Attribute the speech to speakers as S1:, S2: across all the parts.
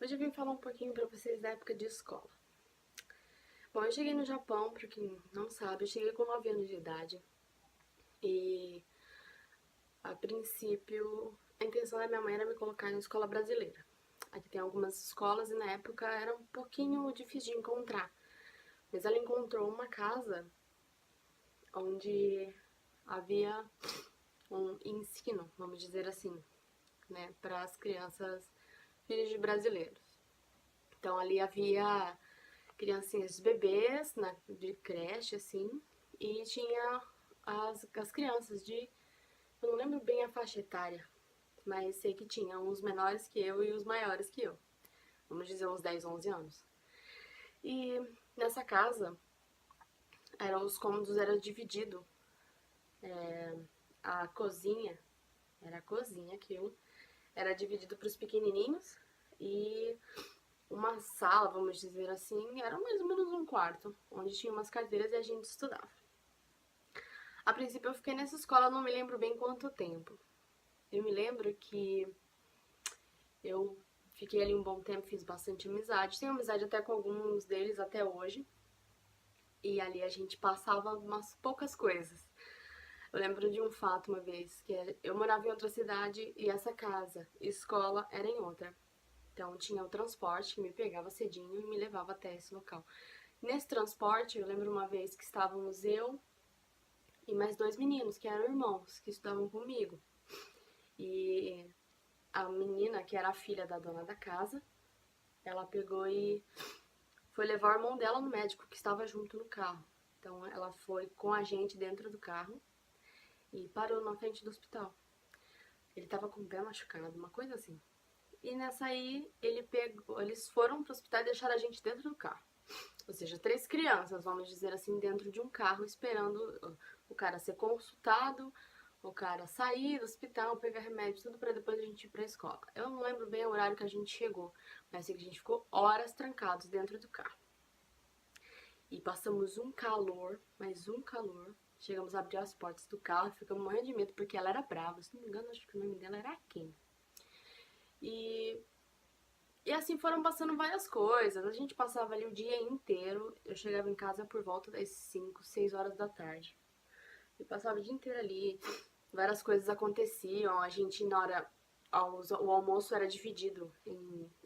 S1: Hoje eu vim falar um pouquinho pra vocês da época de escola. Bom, eu cheguei no Japão, pra quem não sabe, eu cheguei com 9 anos de idade e, a princípio, a intenção da minha mãe era me colocar em escola brasileira. Aqui tem algumas escolas e na época era um pouquinho difícil de encontrar, mas ela encontrou uma casa onde havia um ensino, vamos dizer assim, né, para as crianças filhas de brasileiros. Então ali havia criancinhas de bebês, de creche, assim, e tinha as crianças de. Eu não lembro bem a faixa etária, mas sei que tinha uns menores que eu e os maiores que eu. Vamos dizer uns 10, 11 anos. E nessa casa, os cômodos eram divididos. A cozinha, era a cozinha aquilo, era dividido para os pequenininhos e uma sala, vamos dizer assim, era mais ou menos um quarto, onde tinha umas cadeiras e a gente estudava. A princípio eu fiquei nessa escola, não me lembro bem quanto tempo. Eu me lembro que eu fiquei ali um bom tempo, fiz bastante amizade. Tenho amizade até com alguns deles até hoje. E ali a gente passava umas poucas coisas. Eu lembro de um fato uma vez, eu morava em outra cidade e essa casa, escola, era em outra. Então tinha o transporte que me pegava cedinho e me levava até esse local. Nesse transporte, eu lembro uma vez que estávamos eu e mais dois meninos, que eram irmãos, que estudavam comigo. E a menina, que era a filha da dona da casa, ela pegou e foi levar o irmão dela no médico, que estava junto no carro. Então ela foi com a gente dentro do carro e parou na frente do hospital. Ele estava com o pé machucado, uma coisa assim. E nessa aí, eles foram pro hospital e deixaram a gente dentro do carro. Ou seja, três crianças, vamos dizer assim, dentro de um carro, esperando o cara ser consultado, o cara sair do hospital, pegar remédio, tudo pra depois a gente ir pra escola. Eu não lembro bem o horário que a gente chegou, mas sei que a gente ficou horas trancados dentro do carro. E passamos um calor, mais um calor. Chegamos a abrir as portas do carro e ficamos morrendo de medo porque ela era brava. Se não me engano, acho que o nome dela era Ken. E E assim foram passando várias coisas. A gente passava ali o dia inteiro. Eu chegava em casa por volta das 5, 6 horas da tarde. E passava o dia inteiro ali. Várias coisas aconteciam. A gente, na hora. O almoço era dividido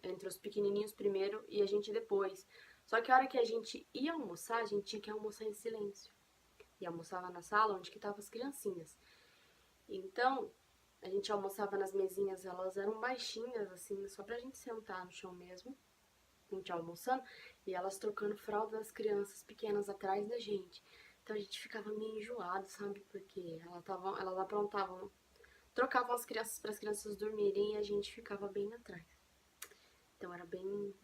S1: entre os pequenininhos primeiro e a gente depois. Só que a hora que a gente ia almoçar, a gente tinha que almoçar em silêncio. E almoçava na sala onde que estavam as criancinhas. Então, a gente almoçava nas mesinhas, elas eram baixinhas, assim, só pra gente sentar no chão mesmo. A gente almoçando e elas trocando fralda das crianças pequenas atrás da gente. Então a gente ficava meio enjoado, sabe? Porque elas aprontavam, trocavam as crianças para as crianças dormirem e a gente ficava bem atrás. Então era bem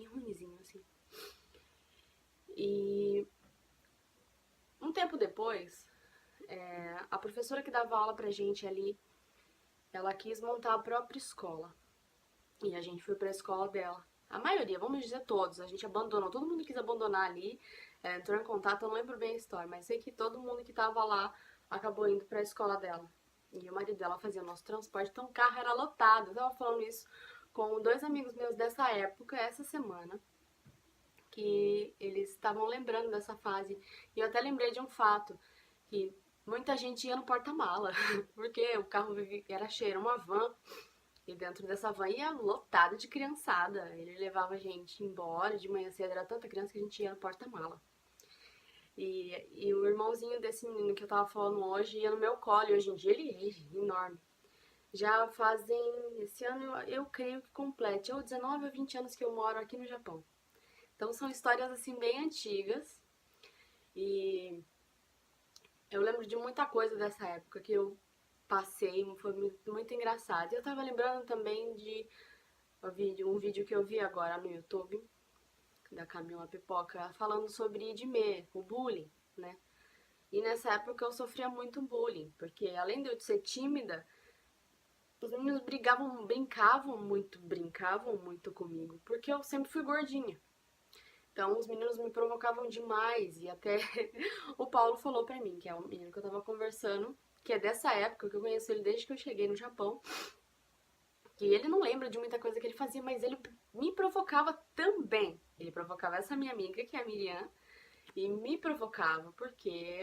S1: ruinzinho, assim. E um tempo depois, a professora que dava aula pra gente ali, ela quis montar a própria escola. E a gente foi pra escola dela. A maioria, vamos dizer todos, a gente abandonou, todo mundo quis abandonar ali, entrou em contato, eu não lembro bem a história, mas sei que todo mundo que tava lá acabou indo pra escola dela. E o marido dela fazia o nosso transporte, então o carro era lotado. Eu tava falando isso com dois amigos meus dessa época, essa semana, que eles estavam lembrando dessa fase. E eu até lembrei de um fato, que muita gente ia no porta-mala, porque o carro era cheio, era uma van, e dentro dessa van ia lotado de criançada. Ele levava a gente embora, de manhã cedo era tanta criança que a gente ia no porta-mala. E o irmãozinho desse menino que eu tava falando hoje ia no meu colo, e hoje em dia ele é enorme. Já fazem, esse ano eu creio que complete, ou 19 ou 20 anos que eu moro aqui no Japão. Então são histórias assim bem antigas, e eu lembro de muita coisa dessa época que eu passei, foi muito engraçado. E eu tava lembrando também de um vídeo que eu vi agora no YouTube, da Camila Pipoca, falando sobre Idmê, o bullying, né? E nessa época eu sofria muito bullying, porque além de eu ser tímida, os meninos brincavam muito comigo, porque eu sempre fui gordinha. Então os meninos me provocavam demais e até o Paulo falou pra mim, que é um menino que eu tava conversando, que é dessa época, que eu conheço ele desde que eu cheguei no Japão, que ele não lembra de muita coisa que ele fazia, mas ele me provocava também. Ele provocava essa minha amiga, que é a Miriam, e me provocava, porque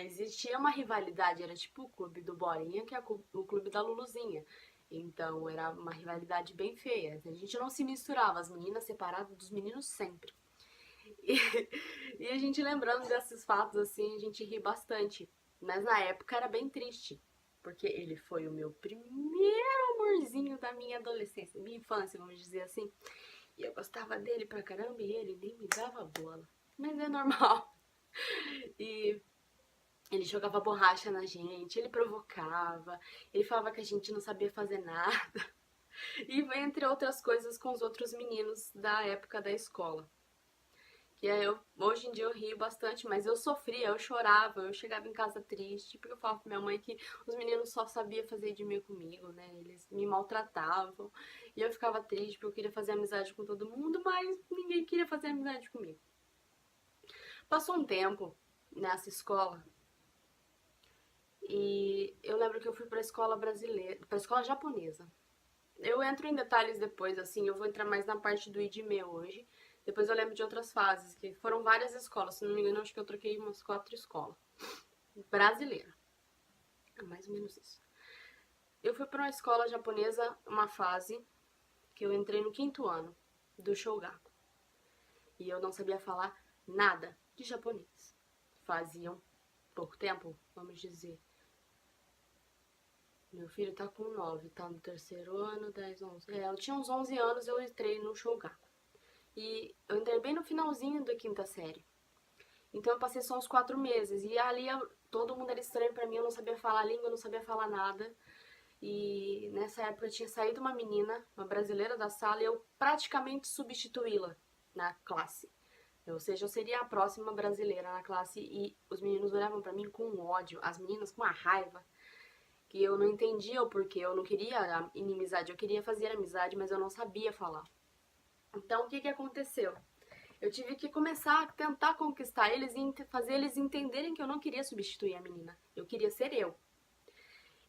S1: existia uma rivalidade, era tipo o clube do Borinha, que é o clube da Luluzinha. Então era uma rivalidade bem feia. A gente não se misturava, as meninas separadas dos meninos sempre. E, e a gente lembrando desses fatos assim, a gente ri bastante. Mas na época era bem triste, porque ele foi o meu primeiro amorzinho da minha adolescência, minha infância, vamos dizer assim. E eu gostava dele pra caramba e ele nem me dava bola. Mas é normal. E ele jogava borracha na gente, ele provocava, ele falava que a gente não sabia fazer nada. E entre outras coisas com os outros meninos da época da escola. Que hoje em dia eu rio bastante, mas eu sofria, eu chorava, eu chegava em casa triste, porque eu falava pra minha mãe que os meninos só sabiam fazer de mim comigo, né? Eles me maltratavam. E eu ficava triste porque eu queria fazer amizade com todo mundo, mas ninguém queria fazer amizade comigo. Passou um tempo nessa escola e eu lembro que eu fui pra escola brasileira, pra escola japonesa. Eu entro em detalhes depois, assim, eu vou entrar mais na parte do IDME hoje. Depois eu lembro de outras fases, que foram várias escolas, se não me engano, acho que eu troquei umas 4 escolas. Brasileira. É mais ou menos isso. Eu fui para uma escola japonesa, uma fase, que eu entrei no 5º ano do Shogaku. E eu não sabia falar nada de japonês. Faziam pouco tempo, vamos dizer. Meu filho tá com 9, tá no 3º ano, 10, 11. Eu tinha uns 11 anos, eu entrei no Shogaku. E eu entrei bem no finalzinho da 5ª série. Então eu passei só uns 4 meses. E ali todo mundo era estranho pra mim, eu não sabia falar a língua, eu não sabia falar nada. E nessa época tinha saído uma menina, uma brasileira da sala, e eu praticamente substituí-la na classe. Ou seja, eu seria a próxima brasileira na classe e os meninos olhavam pra mim com ódio, as meninas com uma raiva, que eu não entendia o porquê, eu não queria inimizade, eu queria fazer amizade, mas eu não sabia falar. Então o que aconteceu? Eu tive que começar a tentar conquistar eles e fazer eles entenderem que eu não queria substituir a menina, eu queria ser eu.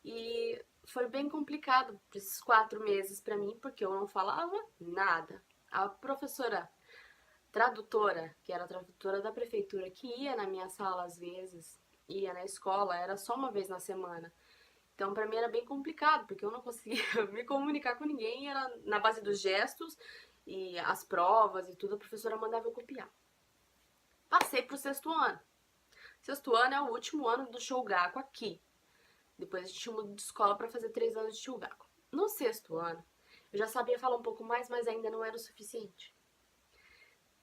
S1: E foi bem complicado esses 4 meses pra mim, porque eu não falava nada. A professora tradutora, que era a tradutora da prefeitura, que ia na minha sala às vezes, ia na escola, era só uma vez na semana. Então pra mim era bem complicado, porque eu não conseguia me comunicar com ninguém, era na base dos gestos e as provas e tudo, a professora mandava eu copiar. Passei pro 6º ano. 6º ano é o último ano do Shogaku aqui. Depois a gente muda de escola para fazer 3 anos de Shogaku. No 6º ano, eu já sabia falar um pouco mais, mas ainda não era o suficiente.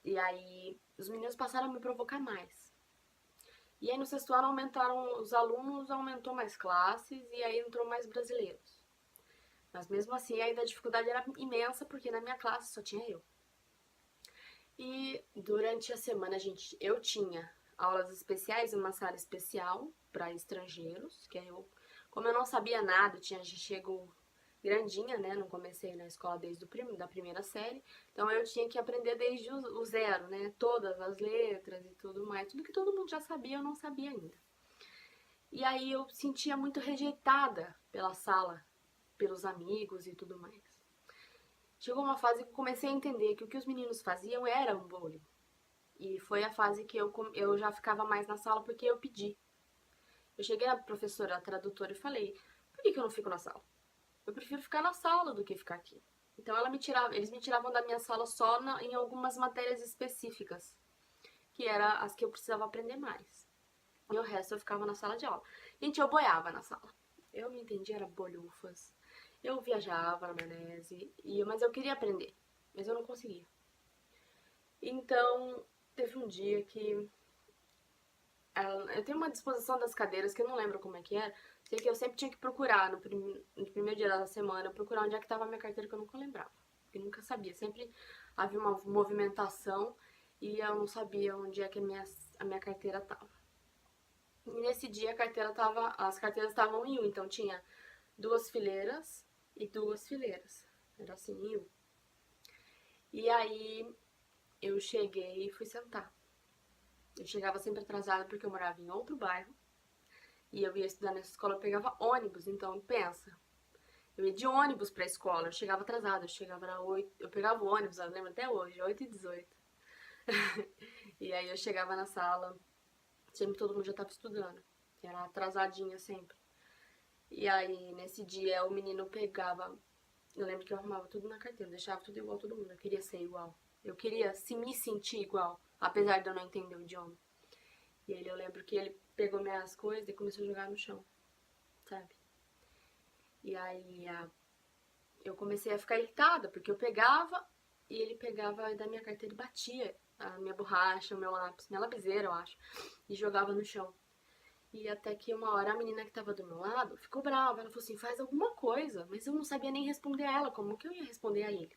S1: E aí, os meninos passaram a me provocar mais. E aí, no 6º ano, aumentaram os alunos, aumentou mais classes, e aí entrou mais brasileiros. Mas mesmo assim, ainda a dificuldade era imensa, porque na minha classe só tinha eu. E durante a semana, eu tinha aulas especiais, uma sala especial para estrangeiros, que eu, como eu não sabia nada, eu tinha chego grandinha, né? Não comecei na escola desde da primeira série, então eu tinha que aprender desde o zero, né? Todas as letras e tudo mais, tudo que todo mundo já sabia, eu não sabia ainda. E aí eu sentia muito rejeitada pela sala, pelos amigos e tudo mais. Chegou uma fase que eu comecei a entender que o que os meninos faziam era um bullying. E foi a fase que eu já ficava mais na sala porque eu pedi. Eu cheguei na professora, a tradutora, e falei, por que eu não fico na sala? Eu prefiro ficar na sala do que ficar aqui. Então eles me tiravam da minha sala só em algumas matérias específicas, que eram as que eu precisava aprender mais. E o resto eu ficava na sala de aula. Gente, eu boiava na sala. Eu me entendia, era bolhufas. Eu viajava na maionese, mas eu queria aprender, mas eu não conseguia. Então, teve um dia que eu tenho uma disposição das cadeiras que eu não lembro como é que era. Sei que eu sempre tinha que procurar no primeiro dia da semana, procurar onde é que estava a minha carteira que eu nunca lembrava. Eu nunca sabia. Sempre havia uma movimentação e eu não sabia onde é que a minha carteira estava. E nesse dia as carteiras estavam em U, então tinha 2 fileiras e 2 fileiras. Era assim, em U. E aí eu cheguei e fui sentar. Eu chegava sempre atrasada porque eu morava em outro bairro. E eu ia estudar nessa escola, eu pegava ônibus, então pensa. Eu ia de ônibus pra escola, eu chegava atrasada, eu chegava na 8, eu pegava o ônibus, eu lembro até hoje, 8h18. E aí eu chegava na sala, sempre todo mundo já tava estudando. Era atrasadinha sempre. E aí, nesse dia, o menino pegava. Eu lembro que eu arrumava tudo na carteira, deixava tudo igual a todo mundo. Eu queria ser igual. Eu queria se me sentir igual, apesar de eu não entender o idioma. E aí eu lembro que ele pegou minhas coisas e começou a jogar no chão, sabe? E aí eu comecei a ficar irritada, porque eu pegava e ele pegava da minha carteira e batia a minha borracha, o meu lápis, minha lapiseira, eu acho, e jogava no chão. E até que uma hora a menina que tava do meu lado ficou brava. Ela falou assim, faz alguma coisa. Mas eu não sabia nem responder a ela. Como que eu ia responder a ele?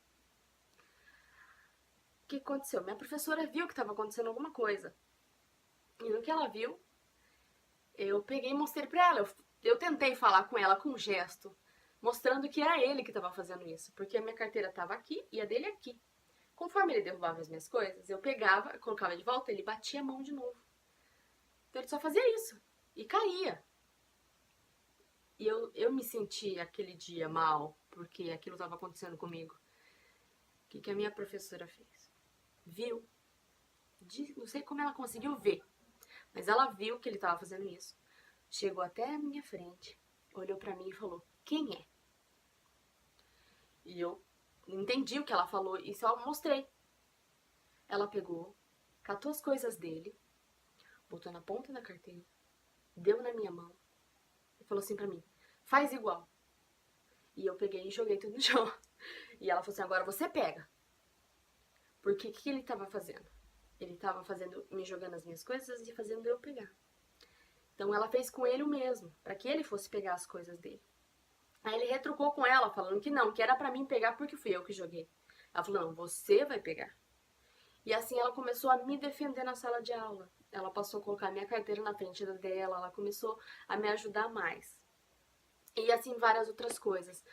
S1: O que aconteceu? Minha professora viu que tava acontecendo alguma coisa. E no que ela viu, eu peguei e mostrei pra ela. Eu tentei falar com ela com um gesto, mostrando que era ele que tava fazendo isso. Porque a minha carteira tava aqui e a dele aqui. Conforme ele derrubava as minhas coisas, eu pegava, colocava de volta, ele batia a mão de novo. Então ele só fazia isso. E caía. E eu me senti aquele dia mal, porque aquilo estava acontecendo comigo. O que a minha professora fez? Viu? Não sei como ela conseguiu ver, mas ela viu que ele estava fazendo isso. Chegou até a minha frente, olhou pra mim e falou, quem é? E eu entendi o que ela falou e só mostrei. Ela pegou, catou as coisas dele, botou na ponta da carteira, deu na minha mão e falou assim pra mim, faz igual. E eu peguei e joguei tudo no chão. E ela falou assim, agora você pega. Porque o que ele estava fazendo? Ele estava fazendo, me jogando as minhas coisas e fazendo eu pegar. Então ela fez com ele o mesmo, para que ele fosse pegar as coisas dele. Aí ele retrucou com ela, falando que não, que era para mim pegar porque fui eu que joguei. Ela falou, não, você vai pegar. E assim ela começou a me defender na sala de aula. Ela passou a colocar minha carteira na frente dela, ela começou a me ajudar mais. E assim várias outras coisas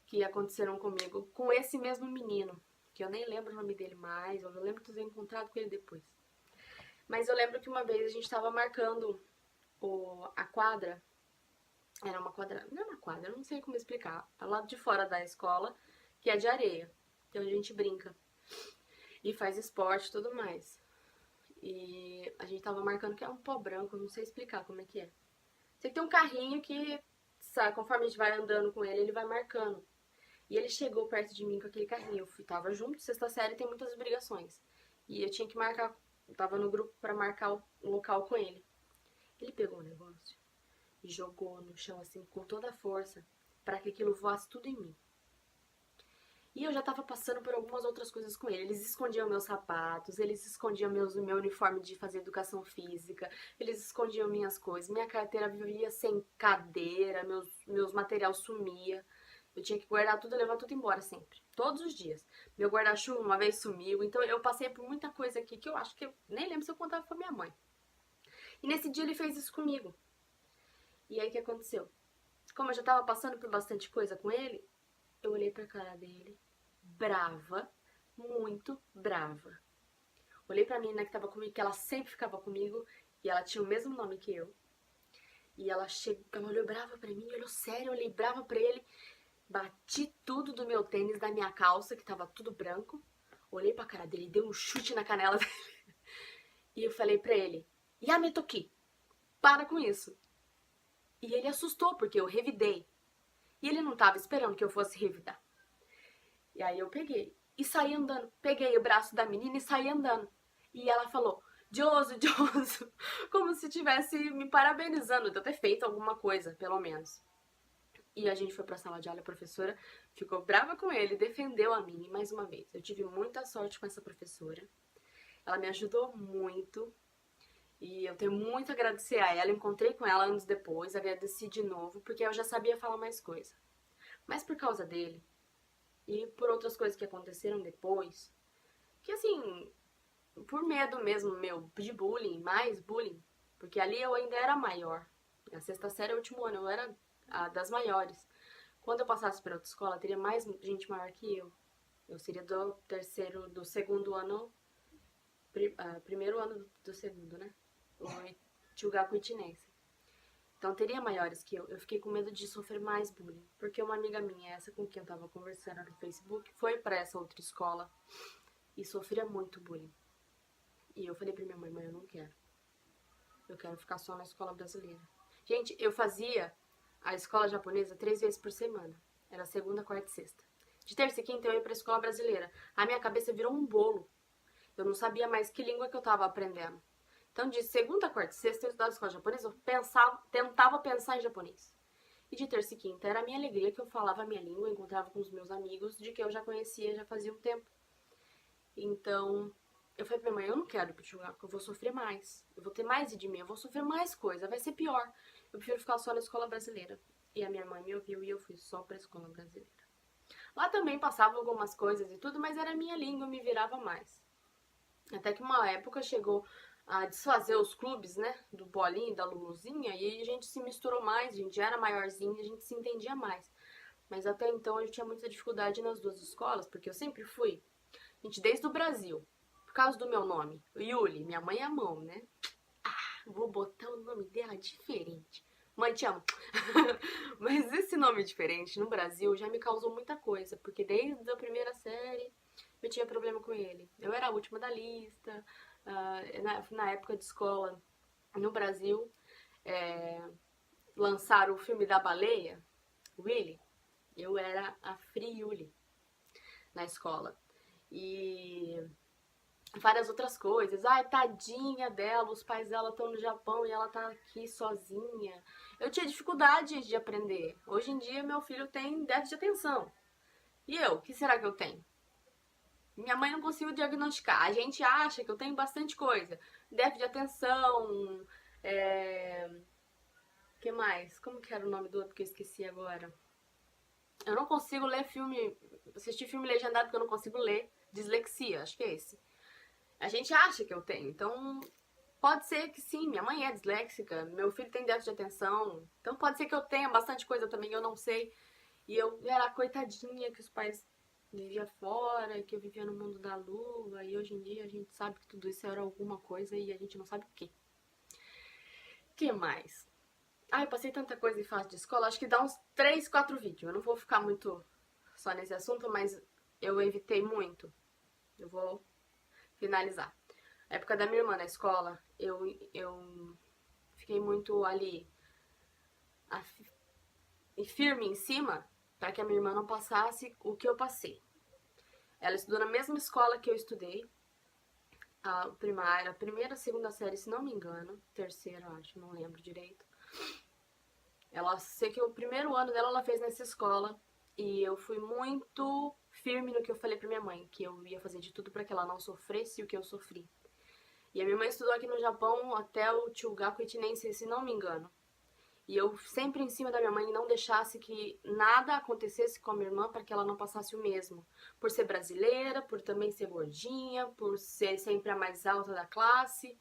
S1: que aconteceram comigo com esse mesmo menino, que eu nem lembro o nome dele mais, eu lembro de ter encontrado com ele depois. Mas eu lembro que uma vez a gente tava marcando a quadra, era uma quadra, não é uma quadra, eu não sei como explicar, é lá de fora da escola, que é de areia, que é onde a gente brinca e faz esporte e tudo mais. E a gente tava marcando que é um pó branco, eu não sei explicar como é que é. Sei que tem um carrinho que, sabe, conforme a gente vai andando com ele, ele vai marcando. E ele chegou perto de mim com aquele carrinho. Eu tava junto, sexta série tem muitas obrigações. E eu tinha que marcar, eu tava no grupo pra marcar o local com ele. Ele pegou o negócio e jogou no chão assim com toda a força pra que aquilo voasse tudo em mim. E eu já tava passando por algumas outras coisas com ele. Eles escondiam meus sapatos, eles escondiam meu uniforme de fazer educação física, eles escondiam minhas coisas. Minha carteira vivia sem cadeira, meus materiais sumia. Eu tinha que guardar tudo e levar tudo embora sempre. Todos os dias. Meu guarda-chuva uma vez sumiu. Então eu passei por muita coisa aqui que eu acho que eu nem lembro se eu contava pra minha mãe. E nesse dia ele fez isso comigo. E aí o que aconteceu? Como eu já tava passando por bastante coisa com ele, eu olhei pra cara dele, brava, muito brava. Olhei pra menina que tava comigo, que ela sempre ficava comigo, e ela tinha o mesmo nome que eu. E ela olhou brava pra mim, olhou sério, eu olhei brava pra ele. Bati tudo do meu tênis, da minha calça, que tava tudo branco. Olhei pra cara dele, dei um chute na canela dele. E eu falei pra ele, Yametoki, para com isso. E ele assustou, porque eu revidei. E ele não tava esperando que eu fosse revidar. E aí eu peguei e saí andando. Peguei o braço da menina e saí andando. E ela falou, Joso, Joso, como se tivesse me parabenizando de eu ter feito alguma coisa, pelo menos. E a gente foi pra sala de aula, a professora ficou brava com ele, defendeu a mim mais uma vez. Eu tive muita sorte com essa professora. Ela me ajudou muito. E eu tenho muito a agradecer a ela. Encontrei com ela anos depois, agradeci de novo, porque eu já sabia falar mais coisa. Mas por causa dele, e por outras coisas que aconteceram depois, que assim, por medo mesmo meu, de bullying, mais bullying, porque ali eu ainda era maior. Na sexta série, último ano, eu era a das maiores. Quando eu passasse para outra escola, teria mais gente maior que eu. Eu seria do segundo ano, primeiro ano do segundo, né? O Chugaku Itinense. Então teria maiores que eu. Eu fiquei com medo de sofrer mais bullying. Porque uma amiga minha, essa com quem eu tava conversando no Facebook, foi pra essa outra escola e sofria muito bullying. E eu falei pra minha mãe, mãe, eu não quero. Eu quero ficar só na escola brasileira. Gente, eu fazia a escola japonesa 3 vezes por semana. Era segunda, quarta e sexta. De terça e quinta eu ia pra escola brasileira. A minha cabeça virou um bolo. Eu não sabia mais que língua que eu tava aprendendo. Então, de segunda, quarta e sexta eu estudava escola japonesa, eu tentava pensar em japonês. E de terça e quinta era a minha alegria que eu falava a minha língua, encontrava com os meus amigos, de que eu já conhecia, já fazia um tempo. Então, eu falei pra minha mãe, eu não quero ir pro Portugal, eu vou sofrer mais. Eu vou ter mais de mim, eu vou sofrer mais coisa, vai ser pior. Eu prefiro ficar só na escola brasileira. E a minha mãe me ouviu e eu fui só pra escola brasileira. Lá também passavam algumas coisas e tudo, mas era a minha língua, eu me virava mais. Até que uma época chegou a desfazer os clubes, né, do Bolinho e da Luluzinha, e aí a gente se misturou mais, a gente já era maiorzinho, a gente se entendia mais. Mas até então eu tinha muita dificuldade nas duas escolas, porque eu sempre fui, gente, desde o Brasil, por causa do meu nome, Yuli, minha mãe é a mão, né? Vou botar o nome dela diferente. Mãe, te amo. Mas esse nome diferente no Brasil já me causou muita coisa, porque desde a primeira série eu tinha problema com ele. Eu era a última da lista, na época de escola no Brasil, lançaram o filme da baleia, Willy, eu era a Free Yuli na escola. E várias outras coisas. Ai, tadinha dela, os pais dela estão no Japão e ela tá aqui sozinha. Eu tinha dificuldade de aprender. Hoje em dia, meu filho tem déficit de atenção. E eu, o que será que eu tenho? Minha mãe não conseguiu diagnosticar. A gente acha que eu tenho bastante coisa. Déficit de atenção, que mais? Como que era o nome do outro que eu esqueci agora? Eu não consigo ler filme, assistir filme legendado porque eu não consigo ler. Dislexia, acho que é esse. A gente acha que eu tenho, então pode ser que sim, minha mãe é disléxica, meu filho tem déficit de atenção, então pode ser que eu tenha bastante coisa também, eu não sei. E eu era a coitadinha que os pais viviam fora, que eu vivia no mundo da lua, e hoje em dia a gente sabe que tudo isso era alguma coisa e a gente não sabe o quê. Que mais? Eu passei tanta coisa em fase de escola, acho que dá uns 3, 4 vídeos. Eu não vou ficar muito só nesse assunto, mas eu evitei muito. Eu vou finalizar. Na época da minha irmã na escola, eu fiquei muito ali firme em cima para que a minha irmã não passasse o que eu passei. Ela estudou na mesma escola que eu estudei, a primária, a primeira, segunda série, se não me engano, terceira, acho, não lembro direito. Ela sei que o primeiro ano dela ela fez nessa escola e eu fui muito firme no que eu falei pra minha mãe, que eu ia fazer de tudo para que ela não sofresse o que eu sofri. E a minha mãe estudou aqui no Japão até o Chugaku Ichinense, se não me engano. E eu sempre em cima da minha mãe não deixasse que nada acontecesse com a minha irmã para que ela não passasse o mesmo. Por ser brasileira, por também ser gordinha, por ser sempre a mais alta da classe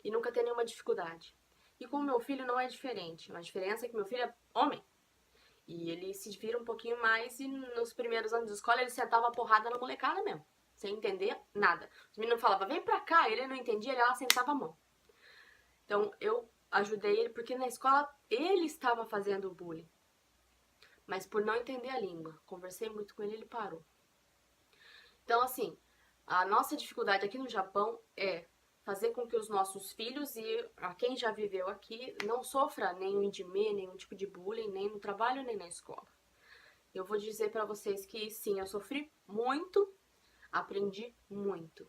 S1: e nunca ter nenhuma dificuldade. E com o meu filho não é diferente. A diferença é que meu filho é homem. E ele se vira um pouquinho mais e nos primeiros anos de escola ele sentava a porrada na molecada mesmo. Sem entender nada. Os meninos falavam, vem pra cá, ele não entendia, ele lá sentava a mão. Então eu ajudei ele porque na escola ele estava fazendo bullying. Mas por não entender a língua, conversei muito com ele, ele parou. Então assim, a nossa dificuldade aqui no Japão é fazer com que os nossos filhos e a quem já viveu aqui não sofra nenhum indimê, nenhum tipo de bullying, nem no trabalho, nem na escola. Eu vou dizer pra vocês que sim, eu sofri muito, aprendi muito.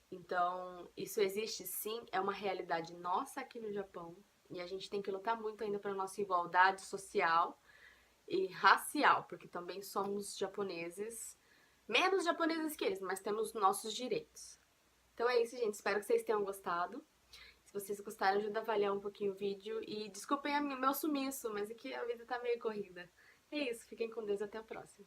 S1: Então, isso existe sim, é uma realidade nossa aqui no Japão. E a gente tem que lutar muito ainda para nossa igualdade social e racial, porque também somos japoneses, menos japoneses que eles, mas temos nossos direitos. Então é isso, gente. Espero que vocês tenham gostado. Se vocês gostaram, ajuda a avaliar um pouquinho o vídeo. E desculpem o meu sumiço, mas aqui a vida tá meio corrida. É isso, fiquem com Deus, até a próxima.